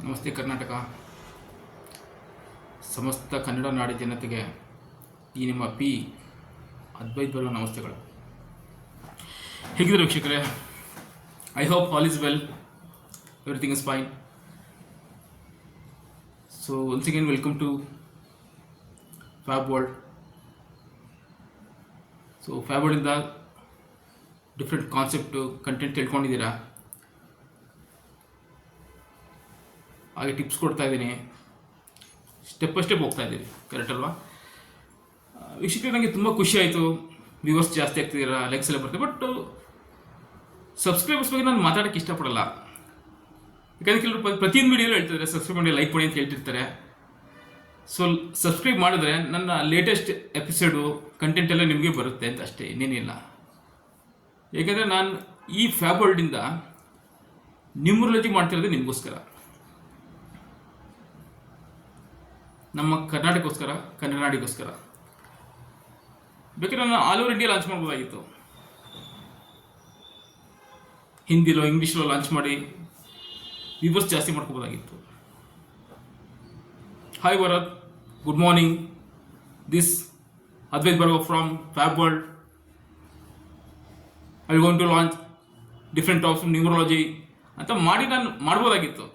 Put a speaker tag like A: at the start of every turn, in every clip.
A: ನಮಸ್ತೆ ಕರ್ನಾಟಕ, ಸಮಸ್ತ ಕನ್ನಡ ನಾಡಿ ಜನತೆಗೆ ಈ ನಿಮ್ಮ ಪಿ ಅದ್ವೈತ್ ಬರುವ ನಮಸ್ತೆಗಳು. ಹೇಗಿದ್ದಾರೆ ವೀಕ್ಷಕರೇ? I hope all is well, everything is fine. So once again welcome to Fab World. So Fab ವರ್ಲ್ಡಿಂದ ಡಿಫ್ರೆಂಟ್ ಕಾನ್ಸೆಪ್ಟು ಕಂಟೆಂಟ್ ತಿಳ್ಕೊಂಡಿದ್ದೀರಾ, ಹಾಗೆ ಟಿಪ್ಸ್ ಕೊಡ್ತಾ ಇದ್ದೀನಿ, ಸ್ಟೆಪ್ ಬೈ ಸ್ಟೆಪ್ ಹೋಗ್ತಾ ಇದ್ದೀವಿ, ಕರೆಕ್ಟ್ ಅಲ್ವಾ? ವೀಕ್ಷಕರು, ನನಗೆ ತುಂಬ ಖುಷಿ ಆಯಿತು, ವ್ಯೂವರ್ಸ್ ಜಾಸ್ತಿ ಆಗ್ತಿದ್ದೀರಾ, ಲೈಕ್ಸ್ ಎಲ್ಲ ಬರ್ತದೆ. ಬಟ್ ಸಬ್ಸ್ಕ್ರೈಬರ್ಸ್ ಬಗ್ಗೆ ನಾನು ಮಾತಾಡೋಕ್ಕೆ ಇಷ್ಟಪಡಲ್ಲ. ಯಾಕಂದರೆ ಕೆಲವರು ಪ್ರತಿಯೊಂದು ವೀಡಿಯೋಲು ಹೇಳ್ತಿದ್ದಾರೆ ಸಬ್ಸ್ಕ್ರೈಬ್ ಮಾಡಿ, ಲೈಕ್ ಮಾಡಿ ಅಂತ ಹೇಳ್ತಿರ್ತಾರೆ. ಸೊ ಸಬ್ಸ್ಕ್ರೈಬ್ ಮಾಡಿದ್ರೆ ನನ್ನ ಲೇಟೆಸ್ಟ್ ಎಪಿಸೋಡು ಕಂಟೆಂಟ್ ಎಲ್ಲ ನಿಮಗೆ ಬರುತ್ತೆ ಅಂತ ಅಷ್ಟೇ, ಇನ್ನೇನಿಲ್ಲ. ಏಕೆಂದರೆ ನಾನು ಈ ಫ್ಯಾಬ್ ವರ್ಲ್ಡಿಂದ ನ್ಯೂಮರಾಲಜಿ ಮಾಡ್ತಿರೋದು ನಿಮಗೋಸ್ಕರ, ನಮ್ಮ ಕರ್ನಾಟಕಕ್ಕೋಸ್ಕರ, ಕನ್ನಡ ನಾಡಿಗೋಸ್ಕರ. ಬೇಕಾದ್ರೆ ನಾನು ಆಲ್ ಓವರ್ ಇಂಡಿಯಾ ಲಾಂಚ್ ಮಾಡ್ಬೋದಾಗಿತ್ತು, ಹಿಂದಿಲೋ ಇಂಗ್ಲೀಷಲ್ಲೋ ಲಾಂಚ್ ಮಾಡಿ ವ್ಯೂವರ್ಸ್ ಜಾಸ್ತಿ ಮಾಡ್ಕೋಬೋದಾಗಿತ್ತು. Hi Bharat, good morning. This Advait Bargo from Fab World. I will going to launch different of numerology ಅಂತ ಮಾಡಿ ನಾನು ಮಾಡ್ಬೋದಾಗಿತ್ತು.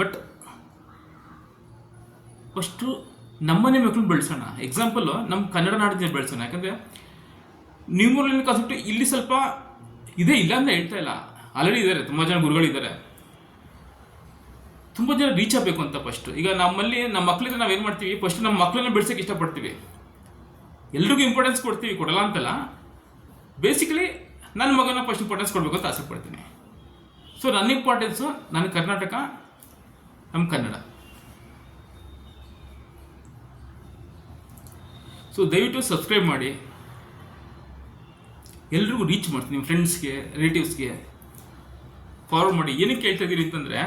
A: ಬಟ್ ಫಸ್ಟು ನಮ್ಮನೆ ಮಕ್ಕಳನ್ನ ಬೆಳೆಸೋಣ. ಎಕ್ಸಾಂಪಲ್ಲು ನಮ್ಮ ಕನ್ನಡ ನಾಡಿನ ಬೆಳೆಸೋಣ. ಯಾಕಂದರೆ ನ್ಯೂಮರಾಲಜಿ ಕಾನ್ಸೆಪ್ಟ್ ಇಲ್ಲಿ ಸ್ವಲ್ಪ ಇದೆ, ಇಲ್ಲ ಅಂತ ಹೇಳ್ತಾ ಇಲ್ಲ, ಆಲ್ರೆಡಿ ಇದ್ದಾರೆ, ತುಂಬ ಜನ ಗುರುಗಳಿದ್ದಾರೆ. ತುಂಬ ಜನ ರೀಚ್ ಆಗಬೇಕು ಅಂತ ಫಸ್ಟು. ಈಗ ನಮ್ಮಲ್ಲಿ ನಮ್ಮ ಮಕ್ಕಳಿಗೆ ನಾವೇನು ಮಾಡ್ತೀವಿ, ಫಸ್ಟ್ ನಮ್ಮ ಮಕ್ಕಳನ್ನ ಬೆಳೆಸೋಕ್ಕೆ ಇಷ್ಟಪಡ್ತೀವಿ, ಎಲ್ರಿಗೂ ಇಂಪಾರ್ಟೆನ್ಸ್ ಕೊಡ್ತೀವಿ, ಕೊಡಲ್ಲ ಅಂತಲ್ಲ. ಬೇಸಿಕಲಿ ನನ್ನ ಮಗನ ಫಸ್ಟ್ ಇಂಪಾರ್ಟೆನ್ಸ್ ಕೊಡಬೇಕು ಅಂತ ಆಸೆ ಪಡ್ತೀನಿ. ಸೊ ನನ್ನ ಇಂಪಾರ್ಟೆನ್ಸು ನನ್ನ ಕರ್ನಾಟಕ, ನಮ್ಮ ಕನ್ನಡ. ಸೊ ದಯವಿಟ್ಟು ಸಬ್ಸ್ಕ್ರೈಬ್ ಮಾಡಿ, ಎಲ್ರಿಗೂ ರೀಚ್ ಮಾಡ್ತೀನಿ, ನಿಮ್ಮ ಫ್ರೆಂಡ್ಸ್ಗೆ, ರಿಲೇಟಿವ್ಸ್ಗೆ ಫಾರ್ವರ್ಡ್ ಮಾಡಿ. ಏನಕ್ಕೆ ಕೇಳ್ತಾ ಇದ್ದೀರಿ ಅಂತಂದರೆ,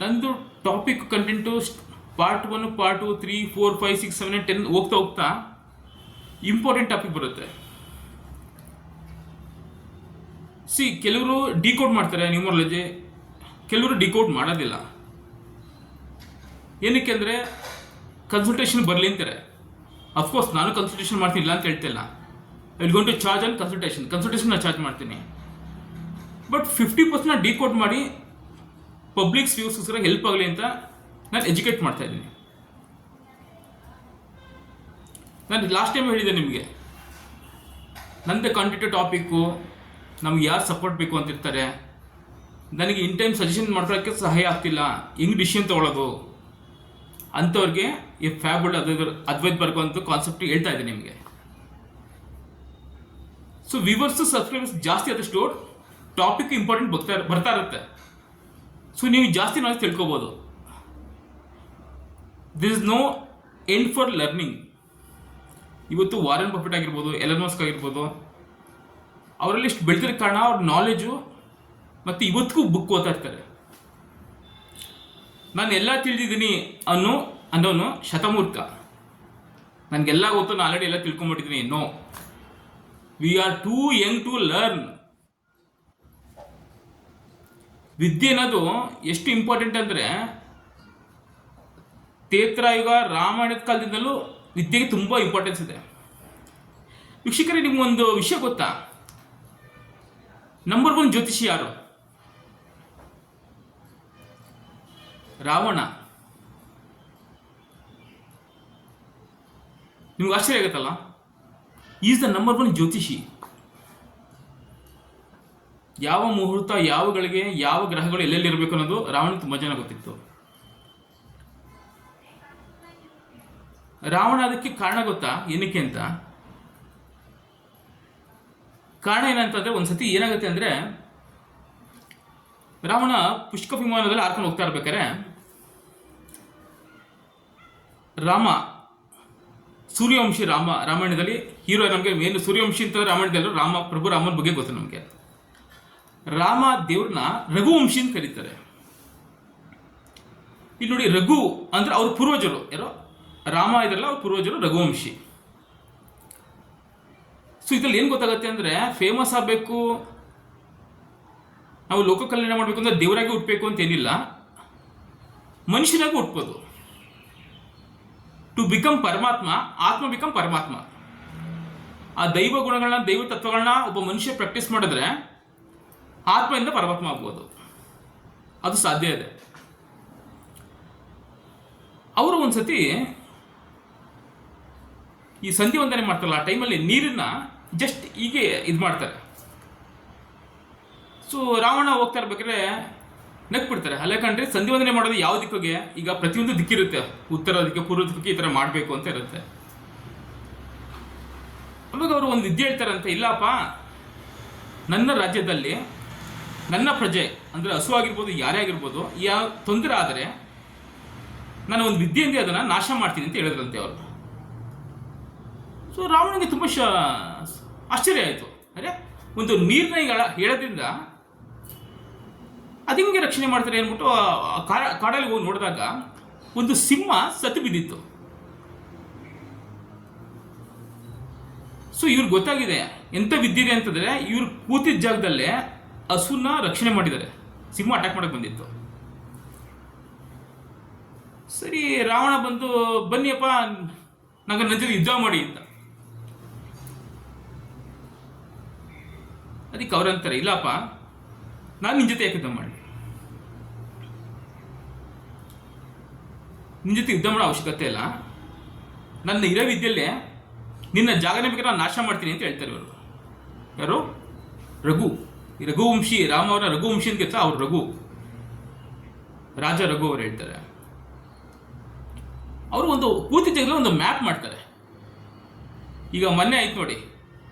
A: ನಂದು ಟಾಪಿಕ್ ಕಂಟೆಂಟು ಪಾರ್ಟ್ 1, ಪಾರ್ಟ್ 2, 3, 4, 5, 6, 7, 10 ಹೋಗ್ತಾ ಹೋಗ್ತಾ ಇಂಪಾರ್ಟೆಂಟ್ ಟಾಪಿಕ್ ಬರುತ್ತೆ. ಕೆಲವರು ಡಿಕೋಡ್ ಮಾಡ್ತಾರೆ ನ್ಯೂಮರಾಲಜಿ, ಕೆಲವರು ಡಿಕೋಡ್ ಮಾಡೋದಿಲ್ಲ. ಏನಕ್ಕೆ ಅಂದರೆ ಕನ್ಸಲ್ಟೇಷನ್ ಬರಲಿ ಅಂತಾರೆ. ಅಫ್ಕೋರ್ಸ್ ನಾನು ಕನ್ಸಲ್ಟೇಷನ್ ಮಾಡ್ತೀನಿ, ಇಲ್ಲ ಅಂತ ಹೇಳ್ತಿಲ್ಲ. I will going to charge on consultation ನಾನು ಚಾರ್ಜ್ ಮಾಡ್ತೀನಿ. ಬಟ್ 50% ನಾನು ಡಿಕೋಡ್ ಮಾಡಿ ಪಬ್ಲಿಕ್ಸ್ ವ್ಯೂಸ್ಗೋಸ್ಕರ ಹೆಲ್ಪ್ ಆಗಲಿ ಅಂತ ನಾನು ಎಜುಕೇಟ್ ಮಾಡ್ತಾ ಇದ್ದೀನಿ. ನಾನು ಲಾಸ್ಟ್ ಟೈಮ್ ಹೇಳಿದೆ ನಿಮಗೆ, ನಂದೇ ಕಾಂಟೆಂಟ್ ಟಾಪಿಕ್ಕು, ನಮ್ಗೆ ಯಾರು ಸಪೋರ್ಟ್ ಬೇಕು ಅಂತಿರ್ತಾರೆ, ನನಗೆ ಇನ್ ಟೈಮ್ ಸಜೆಷನ್ ಮಾಡ್ಕೊಳ್ಳೋಕ್ಕೆ ಸಹಾಯ ಆಗ್ತಿಲ್ಲ, ಹೆಂಗೆ ಡಿಸಿಷನ್ ತೊಗೊಳ್ಳೋದು ಅಂಥವ್ರಿಗೆ ಈ ಫ್ಯಾಬ್ ವರ್ಲ್ಡ್ ಅದ್ವೈತ್ ಬರ್ಗೋ ಅಂತ ಕಾನ್ಸೆಪ್ಟ್ ಹೇಳ್ತಾ ಇದ್ದೀನಿ ನಿಮಗೆ. ಸೊ ವ್ಯೂವರ್ಸು ಸಬ್ಸ್ಕ್ರೈಬರ್ಸ್ ಜಾಸ್ತಿ ಆದಷ್ಟು ಟಾಪಿಕ್ ಇಂಪಾರ್ಟೆಂಟ್ ಬರ್ತಾ ಇರುತ್ತೆ. ಸೊ ನೀವು ಜಾಸ್ತಿ ನಾಲೆಜ್ ತಿಳ್ಕೊಬೋದು. This is no end for learning. ಇವತ್ತು ವಾರೆನ್ ಬಫೆಟ್ ಆಗಿರ್ಬೋದು, ಎಲನ್ ಮಸ್ಕ್ ಆಗಿರ್ಬೋದು, ಅವರಲ್ಲಿ ಇಷ್ಟು ಬೆಳೆದಿರೋ ಕಾರಣ ಅವ್ರ ನಾಲೆಜು ಮತ್ತು ಇವತ್ತಿಗೂ ಬುಕ್ ಓದ್ತಾ ಇರ್ತಾರೆ. ನಾನು ಎಲ್ಲ ತಿಳಿದಿದ್ದೀನಿ ಅನ್ನೋನು ಶತಮೂರ್ಖ. ನನಗೆಲ್ಲ ಗೊತ್ತು, ನಾನು ಆಲ್ರೆಡಿ ಎಲ್ಲ ತಿಳ್ಕೊಂಬಿಟ್ಟಿದ್ದೀನಿ. No, we are too young to learn. ವಿದ್ಯೆ ಅನ್ನೋದು ಎಷ್ಟು ಇಂಪಾರ್ಟೆಂಟ್ ಅಂದರೆ, ತ್ರೇತಾಯುಗ ರಾಮಾಯಣದ ಕಾಲದಿಂದಲೂ ವಿದ್ಯೆಗೆ ತುಂಬ ಇಂಪಾರ್ಟೆನ್ಸ್ ಇದೆ. ವೀಕ್ಷಕರೇ, ನಿಮ್ಗೊಂದು ವಿಷಯ ಗೊತ್ತಾ? ನಂಬರ್ 1 ಜ್ಯೋತಿಷಿ ಯಾರು? ರಾವಣ. ನಿಮ್ಗೆ ಆಶ್ಚರ್ಯ ಆಗುತ್ತಲ್ಲ? ಈಸ್ ದ ನಂಬರ್ 1 ಜ್ಯೋತಿಷಿ. ಯಾವ ಮುಹೂರ್ತ, ಯಾವ ಗಳಿಗೆ, ಯಾವ ಗ್ರಹಗಳು ಎಲ್ಲೆಲ್ಲಿ ಇರಬೇಕು ಅನ್ನೋದು ರಾವಣ ತುಂಬ ಜನ ಗೊತ್ತಿತ್ತು. ರಾವಣ ಅದಕ್ಕೆ ಕಾರಣ ಗೊತ್ತಾ? ಏನಕ್ಕೆ ಅಂತ? ಕಾರಣ ಏನಂತಂದ್ರೆ, ಒಂದ್ಸತಿ ಏನಾಗುತ್ತೆ ಅಂದರೆ, ರಾವಣ ಪುಷ್ಪ ವಿಮಾನದಲ್ಲಿ ಹಾರ್ಕೊಂಡು ಹೋಗ್ತಾ ಇರ್ಬೇಕಾರೆ ರಾಮ, ಸೂರ್ಯವಂಶಿ ರಾಮಾಯಣದಲ್ಲಿ ಹೀರೋ, ನಮಗೆ ಮೇನ್ ಸೂರ್ಯವಂಶಿ ಅಂತ ರಾಮಾಯಣದಲ್ಲಿ ಪ್ರಭು ರಾಮನ ಬಗ್ಗೆ ಗೊತ್ತು ನಮಗೆ. ರಾಮ ದೇವ್ರನ್ನ ರಘುವಂಶಿ ಅಂತ ಕರೀತಾರೆ. ಇಲ್ಲಿ ನೋಡಿ, ರಘು ಅಂದ್ರೆ ಅವ್ರ ಪೂರ್ವಜರು ಯಾರೋ, ರಾಮ ಇದ್ರಲ್ಲ ಅವ್ರ ಪೂರ್ವಜರು ರಘುವಂಶಿ. ಸೊ ಇದ್ರಲ್ಲಿ ಏನು ಗೊತ್ತಾಗುತ್ತೆ ಅಂದರೆ, ಫೇಮಸ್ ಆಗಬೇಕು, ನಾವು ಲೋಕ ಕಲ್ಯಾಣ ಮಾಡಬೇಕು ಅಂದರೆ ದೇವರಾಗಿ ಹುಟ್ಟಬೇಕು ಅಂತ ಏನಿಲ್ಲ, ಮನುಷ್ಯನಾಗೂ ಹುಟ್ಬೋದು. ಟು ಬಿಕಮ್ ಪರಮಾತ್ಮ, ಆತ್ಮ ಬಿಕಮ್ ಪರಮಾತ್ಮ. ಆ ದೈವ ಗುಣಗಳನ್ನ, ದೈವ ತತ್ವಗಳನ್ನ ಒಬ್ಬ ಮನುಷ್ಯ ಪ್ರಾಕ್ಟೀಸ್ ಮಾಡಿದ್ರೆ ಆತ್ಮದಿಂದ ಪರಮಾತ್ಮ ಆಗ್ಬೋದು. ಅದು ಸಾಧ್ಯ ಇದೆ. ಅವರು ಒಂದ್ಸತಿ ಈ ಸಂಧ್ಯಾ ವಂದನೆ ಮಾಡ್ತಾರಲ್ಲ, ಆ ಟೈಮಲ್ಲಿ ನೀರನ್ನ ಜಸ್ಟ್ ಹೀಗೆ ಇದು ಮಾಡ್ತಾರೆ. ಸೊ ರಾವಣ ಹೋಗ್ತಾ ಇರ್ಬೇಕಾದ್ರೆ ನಕ್ಬಿಡ್ತಾರೆ. ಅಲ್ಲ ಕಂಡ್ರೆ ಸಂಧ್ಯಾ ವಂದನೆ ಮಾಡೋದು ಯಾವ ದಿಕ್ಕಿಗೆ? ಈಗ ಪ್ರತಿಯೊಂದು ದಿಕ್ಕಿರುತ್ತೆ, ಉತ್ತರ ದಿಕ್ಕು, ಪೂರ್ವ ದಿಕ್ಕಿಗೆ ಈ ಥರ ಮಾಡಬೇಕು ಅಂತ ಇರುತ್ತೆ. ಅವಾಗ ಅವರು ಒಂದು ವಿದ್ಯೆ ಹೇಳ್ತಾರಂತೆ, ಇಲ್ಲಪ್ಪ, ನನ್ನ ರಾಜ್ಯದಲ್ಲಿ ನನ್ನ ಪ್ರಜೆ ಅಂದರೆ ಹಸು ಆಗಿರ್ಬೋದು, ಯಾರೇ ಆಗಿರ್ಬೋದು, ಯಾವ ತೊಂದರೆ ಆದರೆ ನಾನು ಒಂದು ವಿದ್ಯೆಯಿಂದ ಅದನ್ನು ನಾಶ ಮಾಡ್ತೀನಿ ಅಂತ ಹೇಳಿದ್ರಂತೆ ಅವರು. ಸೊ ರಾವಣನಿಗೆ ತುಂಬ ಆಶ್ಚರ್ಯ ಆಯಿತು. ಅರೆ, ಒಂದು ನೀರನ್ನ ಹೇಳೋದ್ರಿಂದ ಅದು ಹಿಂಗೆ ರಕ್ಷಣೆ ಮಾಡ್ತಾರೆ ಅಂದ್ಬಿಟ್ಟು ಕಾಡಲ್ಲಿ ಹೋಗಿ ನೋಡಿದಾಗ ಒಂದು ಸಿಂಹ ಸತ್ತು ಬಿದ್ದಿತ್ತು. ಸೊ ಇವ್ರಿಗೆ ಗೊತ್ತಾಗಿದೆ ಎಂಥ ವಿದ್ಯೆ ಅಂತಂದರೆ, ಇವ್ರು ಕೂತಿದ್ದ ಜಾಗದಲ್ಲೇ ಹಸುನ ರಕ್ಷಣೆ ಮಾಡಿದ್ದಾರೆ. ಸಿಂಹ ಅಟ್ಯಾಕ್ ಮಾಡಕ್ಕೆ ಬಂದಿತ್ತು. ಸರಿ, ರಾವಣ ಬಂದು, ಬನ್ನಿಯಪ್ಪ, ನಂಗೆ ನನ್ನ ಜೊತೆ ಯುದ್ಧ ಮಾಡಿ ಅಂತ. ಅದಕ್ಕೆ ಅವ್ರಂತಾರೆ, ಇಲ್ಲಪ್ಪ, ನಾನು ನಿನ್ನ ಜೊತೆ ಯಾಕೆ ಯುದ್ಧ ಮಾಡಿ? ನಿನ್ನ ಜೊತೆ ಯುದ್ಧ ಮಾಡೋ ಅವಶ್ಯಕತೆ ಇಲ್ಲ. ನನ್ನ ಇರೋ ವಿದ್ಯೆಯಲ್ಲೇ ನಿನ್ನ ಜಾಗನೇ ಬೇಕಾದ್ರೆ ನಾನು ನಾಶ ಮಾಡ್ತೀನಿ ಅಂತ ಹೇಳ್ತಾರೆ ಇವರು. ಯಾರು? ರಘು. ಈ ರಘುವಂಶಿ, ರಾಮ ಅವರ ರಘುವಂಶಿ ಅಂತ ಗೊತ್ತಾ? ಅವ್ರು ರಘು, ರಾಜ ರಘು ಅವರು ಹೇಳ್ತಾರೆ. ಅವರು ಒಂದು ಕೂತಿದ್ದ ಜಾಗದಲ್ಲಿ ಒಂದು ಮ್ಯಾಪ್ ಮಾಡ್ತಾರೆ. ಈಗ ಮೊನ್ನೆ ಆಯ್ತು ನೋಡಿ,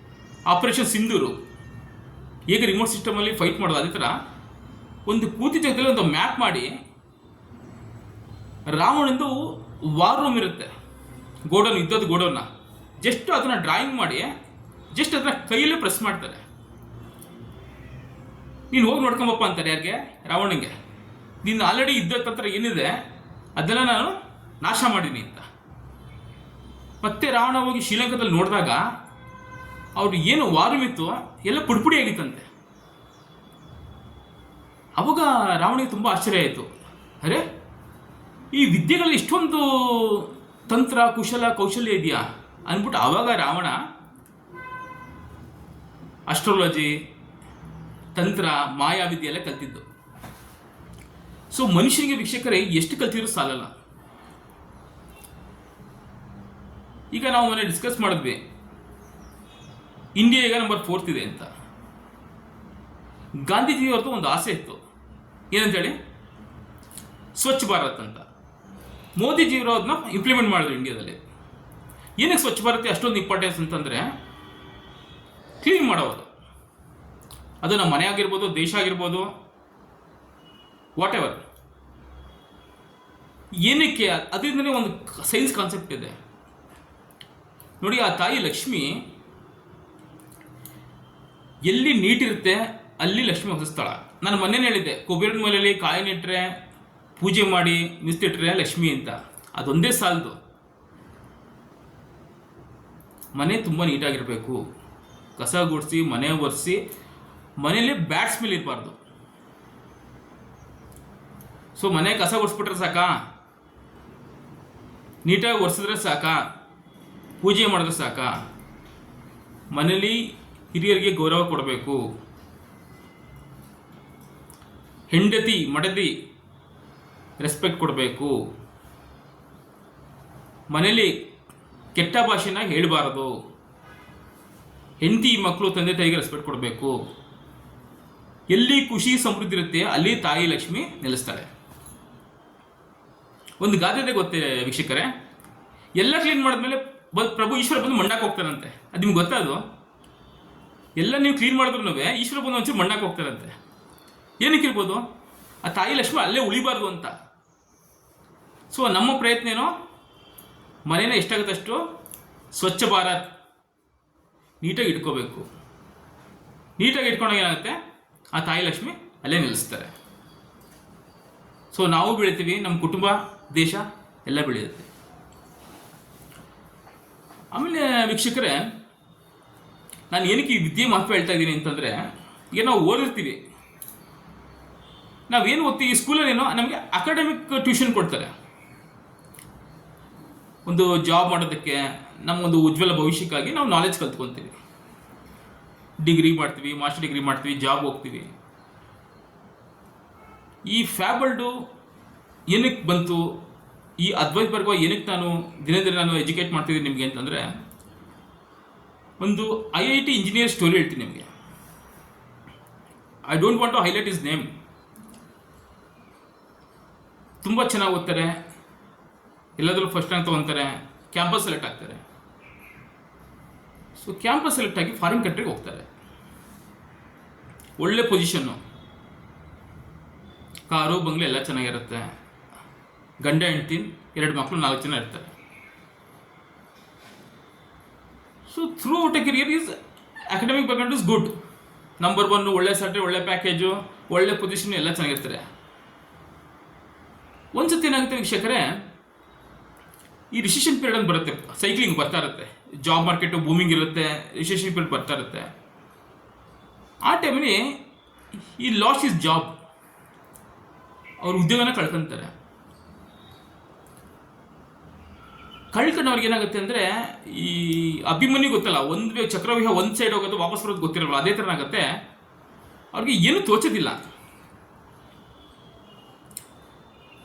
A: ಆಪರೇಷನ್ ಸಿಂಧೂರು, ಹೇಗೆ ರಿಮೋಟ್ ಸಿಸ್ಟಮಲ್ಲಿ ಫೈಟ್ ಮಾಡೋದು, ಅದೇ ಥರ ಒಂದು ಕೂತಿದ್ದ ಜಾಗದಲ್ಲಿ ಒಂದು ಮ್ಯಾಪ್ ಮಾಡಿ, ರಾವಣಂದು ವಾರ್ ರೂಮ್ ಇರುತ್ತೆ, ಗೋಡೌನ್, ಯುದ್ಧದ ಗೋಡೌನ್ನ, ಜಸ್ಟ್ ಅದನ್ನು ಡ್ರಾಯಿಂಗ್ ಮಾಡಿ ಜಸ್ಟ್ ಅದನ್ನ ಕೈಯಲ್ಲೇ ಪ್ರೆಸ್ ಮಾಡ್ತಾರೆ. ನೀನು ಹೋಗಿ ನೋಡ್ಕೊಂಬಪ್ಪ ಅಂತಾರೆ. ಯಾರಿಗೆ? ರಾವಣನಿಗೆ. ನೀನು ಆಲ್ರೆಡಿ ಯುದ್ಧ ತಂತ್ರ ಏನಿದೆ ಅದೆಲ್ಲ ನಾನು ನಾಶ ಮಾಡೀನಿ ಅಂತ. ಮತ್ತೆ ರಾವಣ ಹೋಗಿ ಶ್ರೀಲಂಕಾದಲ್ಲಿ ನೋಡಿದಾಗ ಅವ್ರು ಏನು ವಾರಮಿತ್ತು ಎಲ್ಲ ಪುಡಿಪುಡಿ ಆಗಿತ್ತಂತೆ. ಅವಾಗ ರಾವಣಿಗೆ ತುಂಬ ಆಶ್ಚರ್ಯ ಆಯಿತು. ಅರೆ, ಈ ವಿದ್ಯೆಗಳಲ್ಲಿ ಇಷ್ಟೊಂದು ತಂತ್ರ, ಕುಶಲ, ಕೌಶಲ್ಯ ಇದೆಯಾ ಅಂದ್ಬಿಟ್ಟು ಆವಾಗ ರಾವಣ ಅಸ್ಟ್ರಾಲಜಿ, ತಂತ್ರ, ಮಾಯಾವಿದ್ಯೆ ಎಲ್ಲ ಕಲ್ತಿದ್ದು. ಸೊ ಮನುಷ್ಯನಿಗೆ ವೀಕ್ಷಕರೇ ಎಷ್ಟು ಕಲ್ತಿದ್ರು ಸಾಲಲ್ಲ. ಈಗ ನಾವು ಮೊನ್ನೆ ಡಿಸ್ಕಸ್ ಮಾಡಿದ್ವಿ, ಇಂಡಿಯಾ ಈಗ ನಂಬರ್ 4 ಇದೆ ಅಂತ. ಗಾಂಧೀಜಿಯವ್ರದ್ದು ಒಂದು ಆಸೆ ಇತ್ತು, ಏನಂತೇಳಿ, ಸ್ವಚ್ಛ ಭಾರತ್ ಅಂತ. ಮೋದಿಜಿಯವರು ಅದನ್ನ ಇಂಪ್ಲಿಮೆಂಟ್ ಮಾಡಿದ್ರು ಇಂಡಿಯಾದಲ್ಲಿ. ಏನಕ್ಕೆ ಸ್ವಚ್ಛ ಭಾರತ್ ಅಷ್ಟೊಂದು ಇಂಪಾರ್ಟೆನ್ಸ್ ಅಂತಂದರೆ, ಕ್ಲೀನ್ ಮಾಡೋದು. ಅದು ನಮ್ಮ ಮನೆ ಆಗಿರ್ಬೋದು, ದೇಶ ಆಗಿರ್ಬೋದು, ವಾಟ್ ಎವರ್. ಏನಕ್ಕೆ? ಅದರಿಂದನೇ ಒಂದು ಸೈನ್ಸ್ ಕಾನ್ಸೆಪ್ಟ್ ಇದೆ ನೋಡಿ. ಆ ತಾಯಿ ಲಕ್ಷ್ಮಿ ಎಲ್ಲಿ ನೀಟಿರುತ್ತೆ ಅಲ್ಲಿ ಲಕ್ಷ್ಮಿ ಹೊಸಿಸ್ತಾಳ. ನಾನು ಮೊನ್ನೆ ಹೇಳಿದ್ದೆ, ಕುಬೇರನ ಮನೆಯಲ್ಲಿ ಕಾಯಿ ನೆಟ್ಟರೆ, ಪೂಜೆ ಮಾಡಿ ಮಿಸ್ತಿಟ್ರೆ ಲಕ್ಷ್ಮಿ ಅಂತ. ಅದೊಂದೇ ಸಾಲದು. ಮನೆ ತುಂಬ ನೀಟಾಗಿರಬೇಕು, ಕಸ ಗುಡಿಸಿ, ಮನೆ ಒರೆಸಿ, ಮನೆಯಲ್ಲಿ ಬ್ಯಾಡ್ ಸ್ಮೆಲ್ ಇರಬಾರ್ದು. ಸೊ ಮನೆ ಕಸ ಗುಡಿಸ್ಬಿಟ್ರೆ ಸಾಕಾ? ನೀಟಾಗಿ ಒರೆಸಿದ್ರೆ ಸಾಕಾ? ಪೂಜೆ ಮಾಡಿದ್ರೆ ಸಾಕಾ? ಮನೇಲಿ ಹಿರಿಯರಿಗೆ ಗೌರವ ಕೊಡಬೇಕು. ಹೆಂಡತಿ ಮಡದಿ ರೆಸ್ಪೆಕ್ಟ್ ಕೊಡಬೇಕು. ಮನೇಲಿ ಕೆಟ್ಟ ಭಾಷೆನ ಹೇಳಬಾರದು. ಹೆಂಡತಿ ಮಕ್ಕಳು ತಂದೆ ತಾಯಿಗೆ ರೆಸ್ಪೆಕ್ಟ್ ಕೊಡಬೇಕು. ಎಲ್ಲಿ ಖುಷಿ ಸಮೃದ್ಧಿ ಇರುತ್ತೆ ಅಲ್ಲಿ ತಾಯಿ ಲಕ್ಷ್ಮಿ ನೆಲೆಸ್ತಾಳೆ. ಒಂದು ಗಾದೆ ಇದೆ ಗೊತ್ತೇ ವೀಕ್ಷಕರೇ, ಎಲ್ಲ ಕ್ಲೀನ್ ಮಾಡಿದ್ಮೇಲೆ ಪ್ರಭು ಈಶ್ವರ ಬಂದು ಮಣ್ಣಾಕ್ ಹೋಗ್ತಾರಂತೆ. ಅದು ನಿಮ್ಗೆ ಗೊತ್ತಾ? ಅದು ಎಲ್ಲ ನೀವು ಕ್ಲೀನ್ ಮಾಡಿದ್ರು ಈಶ್ವರ ಬಂದು ಒಂಚೂರು ಮಣ್ಣಾಕ್ ಹೋಗ್ತಾರಂತೆ. ಏನಕ್ಕಿರ್ಬೋದು? ಆ ತಾಯಿ ಲಕ್ಷ್ಮಿ ಅಲ್ಲೇ ಉಳಿಬಾರ್ದು ಅಂತ. ಸೊ ನಮ್ಮ ಪ್ರಯತ್ನ ಏನೋ, ಮನೇನ ಎಷ್ಟಾಗುತ್ತಷ್ಟು ಸ್ವಚ್ಛ ಭಾರತ್ ನೀಟಾಗಿ ಇಟ್ಕೋಬೇಕು. ನೀಟಾಗಿ ಇಟ್ಕೊಂಡಾಗ ಏನಾಗುತ್ತೆ, ಆ ತಾಯಿ ಲಕ್ಷ್ಮಿ ಅಲ್ಲೇ ನಿಲ್ಲಿಸ್ತಾರೆ. ಸೊ ನಾವು ಬೆಳಿತೀವಿ, ನಮ್ಮ ಕುಟುಂಬ, ದೇಶ ಎಲ್ಲ ಬೆಳೆಯುತ್ತೆ. ಆಮೇಲೆ ವೀಕ್ಷಕರೇ, ನಾನು ಏನಕ್ಕೆ ಈ ವಿದ್ಯೆ ಮಹತ್ವ ಹೇಳ್ತಾ ಇದ್ದೀನಿ ಅಂತಂದರೆ, ಈಗ ನಾವು ಓದಿರ್ತೀವಿ, ನಾವೇನು ಓದ್ತೀವಿ ಸ್ಕೂಲಲ್ಲಿ ಏನೋ ನಮಗೆ ಅಕಾಡೆಮಿಕ್ ಟ್ಯೂಷನ್ ಕೊಡ್ತಾರೆ, ಒಂದು ಜಾಬ್ ಮಾಡೋದಕ್ಕೆ, ನಮ್ಮೊಂದು ಉಜ್ವಲ ಭವಿಷ್ಯಕ್ಕಾಗಿ ನಾವು ನಾಲೆಜ್ ಕಲ್ತ್ಕೊತೀವಿ, ಡಿಗ್ರಿ ಮಾಡ್ತೀವಿ, ಮಾಸ್ಟರ್ ಡಿಗ್ರಿ ಮಾಡ್ತೀವಿ, ಜಾಬ್ ಹೋಗ್ತೀವಿ. ಈ ಫ್ಯಾಬಲ್ಡು ಏನಕ್ಕೆ ಬಂತು, ಈ ಅದ್ವೈತ್ ಬರ್ಗ ಏನಕ್ಕೆ ದಿನ ನಾನು ಎಜುಕೇಟ್ ಮಾಡ್ತಿದ್ದೀನಿ ನಿಮಗೆ ಅಂತಂದರೆ, ಒಂದು IIT ಇಂಜಿನಿಯರ್ ಸ್ಟೋರಿ ಹೇಳ್ತೀನಿ ನಿಮಗೆ. I don't want to highlight his name. ತುಂಬ ಚೆನ್ನಾಗಿ ಓದ್ತಾರೆ, ಎಲ್ಲದರಲ್ಲೂ ಫಸ್ಟ್ ರ್ಯಾಂಕ್ ತೊಗೊತಾರೆ, ಕ್ಯಾಂಪಸ್ ಸೆಲೆಕ್ಟ್ ಆಗ್ತಾರೆ. ಸೊ ಕ್ಯಾಂಪಸ್ ಸೆಲೆಕ್ಟ್ ಆಗಿ ಫಾರಿನ್ ಕಂಟ್ರಿಗೆ ಹೋಗ್ತಾರೆ, ಒಳ್ಳೆ ಪೊಸಿಷನ್ನು, ಕಾರು ಬಂಗ್ಲೆ ಎಲ್ಲ ಚೆನ್ನಾಗಿರುತ್ತೆ, ಗಂಡ ಹೆಂಡ್ತಿ 2 ಮಕ್ಕಳು 4 ಜನ ಇರ್ತಾರೆ. So through out A career is academic background is good. Number 1 ಒಳ್ಳೆ ಸ್ಯಾಲ್ರಿ, ಒಳ್ಳೆ ಪ್ಯಾಕೇಜು, ಒಳ್ಳೆ ಪೊಸಿಷನ್ ಎಲ್ಲ ಚೆನ್ನಾಗಿರ್ತಾರೆ. ಒಂದು ಸತಿ ಏನಾಗುತ್ತೆ ವೀಕ್ಷಕರೇ, ಈ ರಿಸೆಷನ್ ಪೀರಿಯಡ್ ಅಂತ ಬರುತ್ತೆ, ಸೈಕ್ಲಿಂಗ್ ಬರ್ತಾ ಇರುತ್ತೆ, ಜಾಬ್ ಮಾರ್ಕೆಟು ಬೂಮಿಂಗ್ ಇರುತ್ತೆ, ರಿಸೆಷನ್ ಪೀರಿಯಡ್ ಬರ್ತಾ ಇರುತ್ತೆ. ಆ ಟೈಮಲ್ಲಿ ಈ ಲಾಸ್ ಇಸ್ ಜಾಬ್, ಅವ್ರ ಉದ್ಯೋಗನ ಕಳ್ಕೊಂತಾರೆ. ಕಳ್ಕೊಂಡವ್ರಿಗೆ ಏನಾಗುತ್ತೆ ಅಂದರೆ, ಈ ಅಭಿಮನ್ಯು ಗೊತ್ತಲ್ಲ, ಒಂದು ಚಕ್ರವ್ಯೂಹ ಒಂದು ಸೈಡ್ ಹೋಗೋದು ವಾಪಸ್ ಬರೋದು ಗೊತ್ತಿರಲ್ಲ, ಅದೇ ಥರ ಆಗುತ್ತೆ. ಅವ್ರಿಗೆ ಏನೂ ತೋಚೋದಿಲ್ಲ.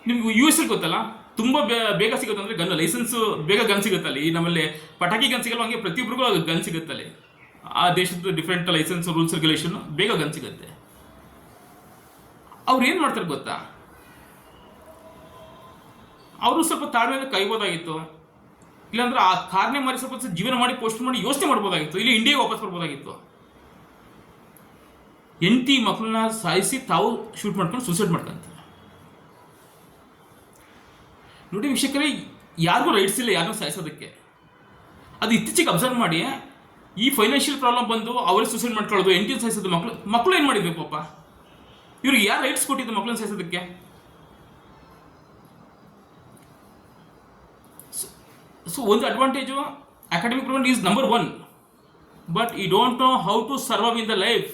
A: ನಿಮ್ಗೆ US ಗೊತ್ತಲ್ಲ, ತುಂಬ ಬೇಗ ಸಿಗುತ್ತಂದರೆ ಗನ್ ಲೈಸೆನ್ಸು, ಬೇಗ ಗನ್ ಸಿಗುತ್ತಲ್ಲಿ. ಈ ನಮ್ಮಲ್ಲಿ ಪಟಾಕಿ ಗನ್ ಸಿಗಲ್ಲ, ಹಂಗೆ ಪ್ರತಿಯೊಬ್ಬರಿಗೂ ಗನ್ ಸಿಗುತ್ತಲ್ಲಿ. ಆ ದೇಶದ ಡಿಫ್ರೆಂಟ್ ಲೈಸೆನ್ಸ್, ರೂಲ್ಸ್, ರೆಗ್ಯುಲೇಷನ್, ಬೇಗ ಗನ್ ಸಿಗುತ್ತೆ. ಅವ್ರು ಏನು ಮಾಡ್ತಾರೆ ಗೊತ್ತಾ, ಅವರು ಸ್ವಲ್ಪ ತಾಳ್ಮೆಯಿಂದ ಕಾಯ್ಬೋದಾಗಿತ್ತು, ಇಲ್ಲಾಂದ್ರೆ ಆ ಕಾರ್ನೇ ಮಾರಿ ಸ್ವಲ್ಪ ಜೀವನ ಮಾಡಿ ಪೋಸ್ಟ್ ಮಾಡಿ ಯೋಚನೆ ಮಾಡ್ಬೋದಾಗಿತ್ತು, ಇಲ್ಲಿ ಇಂಡಿಯಾಗೆ ವಾಪಸ್ ಬರ್ಬೋದಾಗಿತ್ತು. ಹೆಂಡತಿ ಮಕ್ಕಳನ್ನ ಸಾಯಿಸಿ ತಾವು ಶೂಟ್ ಮಾಡ್ಕೊಂಡು ಸೂಸೈಡ್ ಮಾಡ್ಕೊಂತಾರೆ. ನೋಡಿ ವೀಕ್ಷಕರೇ, ಯಾರಿಗೂ ರೈಟ್ಸ್ ಇಲ್ಲ ಯಾರನ್ನೂ ಸಾಯಿಸೋದಕ್ಕೆ. ಅದು ಇತ್ತೀಚೆಗೆ ಅಬ್ಸರ್ವ್ ಮಾಡಿ, ಈ ಫೈನಾನ್ಷಿಯಲ್ ಪ್ರಾಬ್ಲಮ್ ಬಂದು ಅವರೇ ಸೂಸೈಡ್ ಮಾಡ್ಕೊಳ್ಳೋದು, ಹೆಂಡತಿ ಸಾಯಿಸೋದು, ಮಕ್ಕಳು ಏನು ಮಾಡಿದ್ವಿ ಪಾಪ, ಇವ್ರಿಗೆ ಯಾರು ರೈಟ್ಸ್ ಕೊಟ್ಟಿದ್ದು ಮಕ್ಕಳನ್ನ ಸಾಯಿಸೋದಕ್ಕೆ? ಸೊ ಒಂದು advantage, academic background is number 1, but you don't know how to survive in the life.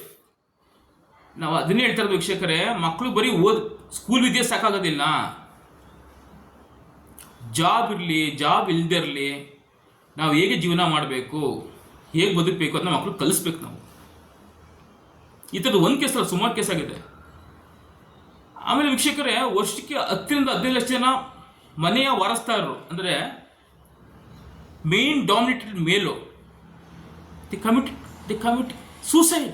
A: ನಾವು ಅದನ್ನೇ ಹೇಳ್ತಾ ಇರೋದು ವೀಕ್ಷಕರೇ, ಮಕ್ಕಳು ಬರೀ ಸ್ಕೂಲ್ ವಿದ್ಯೆ ಸಾಕಾಗೋದಿಲ್ಲ, ಜಾಬ್ ಇರಲಿ, ಜಾಬ್ ಇಲ್ಲದೆ ಇರಲಿ, ನಾವು ಹೇಗೆ ಜೀವನ ಮಾಡಬೇಕು, ಹೇಗೆ ಬದುಕಬೇಕು ಅದನ್ನ ಮಕ್ಕಳು ಕಲಿಸ್ಬೇಕು ನಾವು. ಈ ಥರದ್ದು ಒಂದು ಕೇಸಲ್ಲ, ಸುಮಾರು ಕೇಸ್ ಆಗಿದೆ. ಆಮೇಲೆ ವೀಕ್ಷಕರೇ, ವರ್ಷಕ್ಕೆ 10 ರಿಂದ 15 ಲಕ್ಷ ಜನ ಮನೆಯ ವಾರಸ್ದಾರರು, ಅಂದರೆ ಮೇನ್ ಡಾಮಿನೇಟೆಡ್ ಮೇಲು, ದಿ ಕಮಿಟ್ ಸೂಸೈಡ್.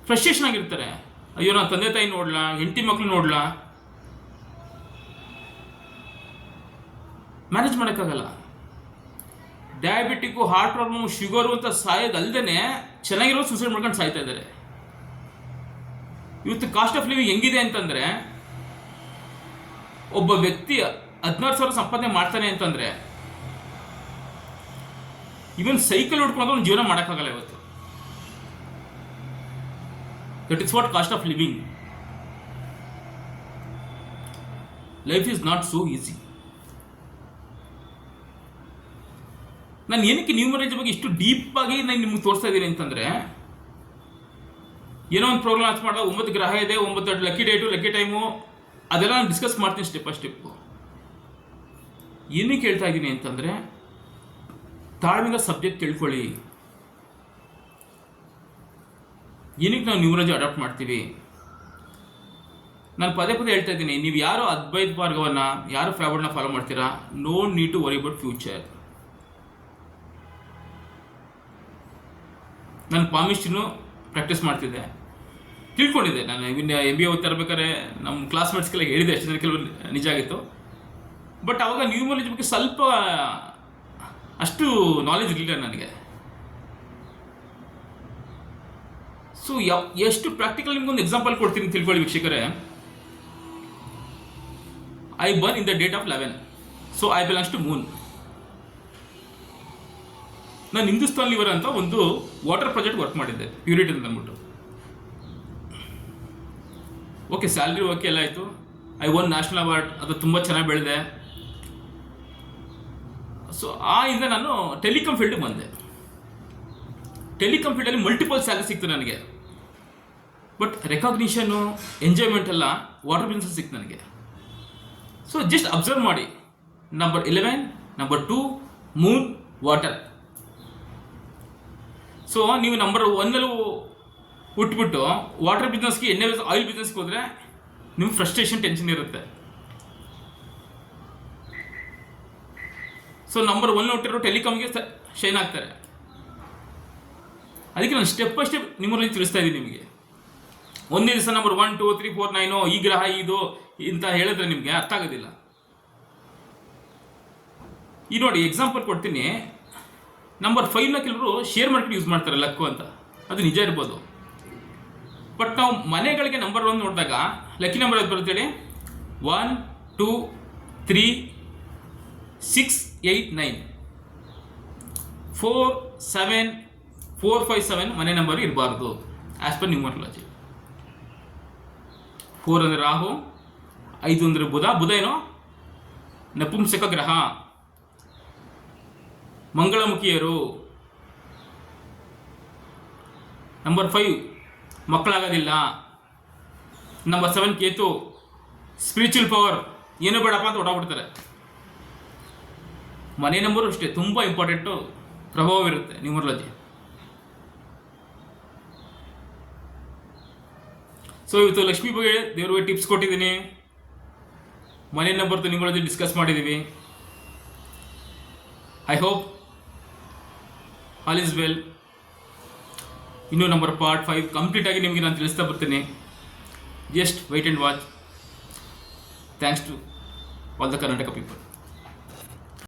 A: ಫ್ರಸ್ಟ್ರೇಷನ್ ಆಗಿರ್ತಾರೆ, ಅಯ್ಯೋ ನಾನು ತಂದೆ ತಾಯಿ ನೋಡ್ಲಾ, ಹೆಂಡತಿ ಮಕ್ಕಳು ನೋಡ್ಲಾ, ಮ್ಯಾನೇಜ್ ಮಾಡೋಕ್ಕಾಗಲ್ಲ. ಡಯಾಬಿಟಿಕ್ಕು, ಹಾರ್ಟ್ ಪ್ರಾಬ್ಲಮ್, ಶುಗರು ಅಂತ ಸಾಯೋದಲ್ದೇ ಚೆನ್ನಾಗಿರೋ ಸೂಸೈಡ್ ಮಾಡ್ಕೊಂಡು ಸಾಯ್ತಾ ಇದ್ದಾರೆ. ಇವತ್ತು ಕಾಸ್ಟ್ ಆಫ್ ಲಿವಿಂಗ್ ಹೆಂಗಿದೆ ಅಂತಂದರೆ, ಒಬ್ಬ ವ್ಯಕ್ತಿ 16,000 ಸಂಪಾದನೆ ಮಾಡ್ತಾನೆ ಅಂತಂದರೆ, ಇವನ್ ಸೈಕಲ್ ಹೊಡ್ಕೊಂಡು ಒಂದು ಜೀವನ ಮಾಡೋಕ್ಕಾಗಲ್ಲ ಇವತ್ತು. That is what cost of living. Life is not so easy. ನಾನು ಏನಕ್ಕೆ ನ್ಯೂಮರಾಲಜಿ ಬಗ್ಗೆ ಇಷ್ಟು ಡೀಪ್ ಆಗಿ ನಾನು ನಿಮ್ಗೆ ತೋರಿಸ್ತಾ ಇದ್ದೀನಿ ಅಂತಂದರೆ, ಏನೋ ಒಂದು ಪ್ರೋಗ್ರಾಮ್ ಲಾಂಚ್ ಮಾಡಿದಾಗ 9 ಗ್ರಹ ಇದೆ, 9 ಲಕ್ಕಿ ಡೇಟು, ಲಕ್ಕಿ ಟೈಮು, ಅದೆಲ್ಲ ನಾನು ಡಿಸ್ಕಸ್ ಮಾಡ್ತೀನಿ ಸ್ಟೆಪ್ ಬೈ ಸ್ಟೆಪ್ಪು. ಏನಕ್ಕೆ ಹೇಳ್ತಾ ಇದ್ದೀನಿ ಅಂತಂದರೆ, ತಾಳ್ಮೆಯಿಂದ ಸಬ್ಜೆಕ್ಟ್ ತಿಳ್ಕೊಳ್ಳಿ. ಏನಕ್ಕೆ ನಾವು ನ್ಯೂಮರಾಲಜಿ ಅಡಾಪ್ಟ್ ಮಾಡ್ತೀವಿ? ನಾನು ಪದೇ ಹೇಳ್ತಾ ಇದ್ದೀನಿ, ನೀವು ಯಾರು ಅದ್ವೈತ್ ಮಾರ್ಗವನ್ನು, ಯಾರು ಫ್ಯಾಬಲ್ನ ಫಾಲೋ ಮಾಡ್ತೀರಾ, no need to worry about future. ನಾನು ಪಾಮಿಸ್ಟ್ರಿನೂ ಪ್ರಾಕ್ಟೀಸ್ ಮಾಡ್ತಿದ್ದೆ, ತಿಳ್ಕೊಂಡಿದ್ದೆ. ನಾನು MBA ಓದ್ತಾ ಇರ್ಬೇಕಾದ್ರೆ ನಮ್ಮ ಕ್ಲಾಸ್ಮೇಟ್ಸ್ಗೆಲ್ಲ ಹೇಳಿದೆ, ಅಷ್ಟು ಜನ ಕೆಲವರು ನಿಜ ಆಗಿತ್ತು. ಬಟ್ ಅವಾಗ ನ್ಯೂಮರಾಲಜಿ ಬಗ್ಗೆ ಸ್ವಲ್ಪ ಅಷ್ಟು ನಾಲೆಜ್ ಇರಲಿಲ್ಲ ನನಗೆ. ಸೊ ಎಷ್ಟು ಪ್ರಾಕ್ಟಿಕಲ್, ನಿಮ್ಗೊಂದು ಎಕ್ಸಾಂಪಲ್ ಕೊಡ್ತೀನಿ ತಿಳ್ಕೊಳ್ಳಿ ವೀಕ್ಷಕರೇ. I born in the date of 11, so I belongs to moon. ನಾನು ಹಿಂದೂಸ್ತಾನ್ ಲಿವರ್ ಅಂತ ಒಂದು ವಾಟರ್ ಪ್ರಾಜೆಕ್ಟ್ ವರ್ಕ್ ಮಾಡಿದ್ದೆ, ಪ್ಯೂರಿಟಿ ಅಂತ ಅಂದ್ಬಿಟ್ಟು. ಓಕೆ, ಸ್ಯಾಲ್ರಿ ಓಕೆ ಎಲ್ಲ ಆಯಿತು. ಐ ಒನ್ ನ್ಯಾಷನಲ್ ಅವಾರ್ಡ್, ಅದು ತುಂಬ ಚೆನ್ನಾಗಿ ಬೆಳೆದೆ. ಸೊ ಇಂದ ನಾನು ಟೆಲಿಕಾಂ ಫೀಲ್ಡಿಗೆ ಬಂದೆ. ಟೆಲಿಕಾಂ ಫೀಲ್ಡಲ್ಲಿ ಮಲ್ಟಿಪಲ್ ಸ್ಯಾಲರಿ ಸಿಕ್ತು ನನಗೆ. ಬಟ್ ರೆಕಾಗ್ನಿಷನ್ನು ಎಂಜಾಯ್ಮೆಂಟ್ ಎಲ್ಲ ವಾಟರ್ ಬಿಸ್ನೆಸ್ ಸಿಕ್ತು ನನಗೆ. ಸೊ ಜಸ್ಟ್ ಅಬ್ಸರ್ವ್ ಮಾಡಿ, number 11, number 2 Moon, water. So ನೀವು ನಂಬರ್ 1 ಹುಟ್ಬಿಟ್ಟು ವಾಟರ್ ಬಿಸ್ನೆಸ್ಗೆ, ಎಣ್ಣೆ ಆಯಿಲ್ ಬಿಸ್ನೆಸ್ಗೆ ಹೋದರೆ ನಿಮ್ಗೆ ಫ್ರಸ್ಟ್ರೇಷನ್, ಟೆನ್ಷನ್ ಇರುತ್ತೆ. ಸೊ ನಂಬರ್ 1 ಹುಟ್ಟಿರೋ ಟೆಲಿಕಾಮ್ಗೆ ಶೈನ್ ಆಗ್ತಾರೆ. ಅದಕ್ಕೆ ನಾನು ಸ್ಟೆಪ್ ಬೈ ಸ್ಟೆಪ್ ನಿಮ್ಮಲ್ಲಿ ತಿಳಿಸ್ತಾ ಇದ್ದೀನಿ ನಿಮಗೆ. ಒಂದೇ ದಿವಸ ನಂಬರ್ 1, 2, 3, 4, 9 ಈ ಗ್ರಹ ಇದು ಅಂತ ಹೇಳಿದ್ರೆ ನಿಮಗೆ ಅರ್ಥ ಆಗೋದಿಲ್ಲ. ಈ ನೋಡಿ ಎಕ್ಸಾಂಪಲ್ ಕೊಡ್ತೀನಿ. ನಂಬರ್ 5ನ ಕೆಲವರು ಶೇರ್ ಮಾರ್ಕೆಟ್ ಯೂಸ್ ಮಾಡ್ತಾರೆ ಲಕ್ಕು ಅಂತ, ಅದು ನಿಜ ಇರ್ಬೋದು. ಬಟ್ ನಾವು ಮನೆಗಳಿಗೆ ನಂಬರ್ 1 ನೋಡಿದಾಗ ಲಕ್ಕಿ ನಂಬರ್ ಅದು ಬರ್ತೇಳಿ 1, 2, 3, 6, 8, 9, 4, 7, 4, 5, 7 ಮನೆ ನಂಬರ್ ಇರಬಾರ್ದು ಆಸ್ ಪರ್ ನ್ಯೂಮರಾಲಜಿ. 4 ಅಂದರೆ ರಾಹು, 5 ಅಂದರೆ ಬುಧ. ಬುಧ ಏನೋ ನಪುಂಸಕ ಗ್ರಹ, ಮಂಗಳಮುಖಿಯರು. ನಂಬರ್ 5 ಮಕ್ಕಳಾಗೋದಿಲ್ಲ. ನಂಬರ್ 7 ಕೇತು, ಸ್ಪಿರಿಚುವಲ್ ಪವರ್, ಏನೂ ಬೇಡಪ್ಪ ಅಂತ ಹೊಡಾಬಿಡ್ತಾರೆ. ಮನೆ ನಂಬರು ಅಷ್ಟೇ ತುಂಬ ಇಂಪಾರ್ಟೆಂಟು, ಪ್ರಭಾವವಿರುತ್ತೆ ನ್ಯೂಮರಾಲಜಿ. ಸೊ ಇವತ್ತು ಲಕ್ಷ್ಮೀ ಬಗ್ಗೆ ದೇವ್ರಿಗೆ ಟಿಪ್ಸ್ ಕೊಟ್ಟಿದ್ದೀನಿ. ಮನೆ ನಂಬರ್ದು ನ್ಯೂಮರಾಲಜಿ ಡಿಸ್ಕಸ್ ಮಾಡಿದ್ದೀವಿ. I hope all is well. ಇನ್ನೂ ನಂಬರ್ ಪಾರ್ಟ್ 5 ಕಂಪ್ಲೀಟ್ ಆಗಿ ನಿಮಗೆ ನಾನು ತಿಳಿಸ್ತಾ ಬರ್ತೀನಿ. Just wait and watch. Thanks to all the Karnataka people.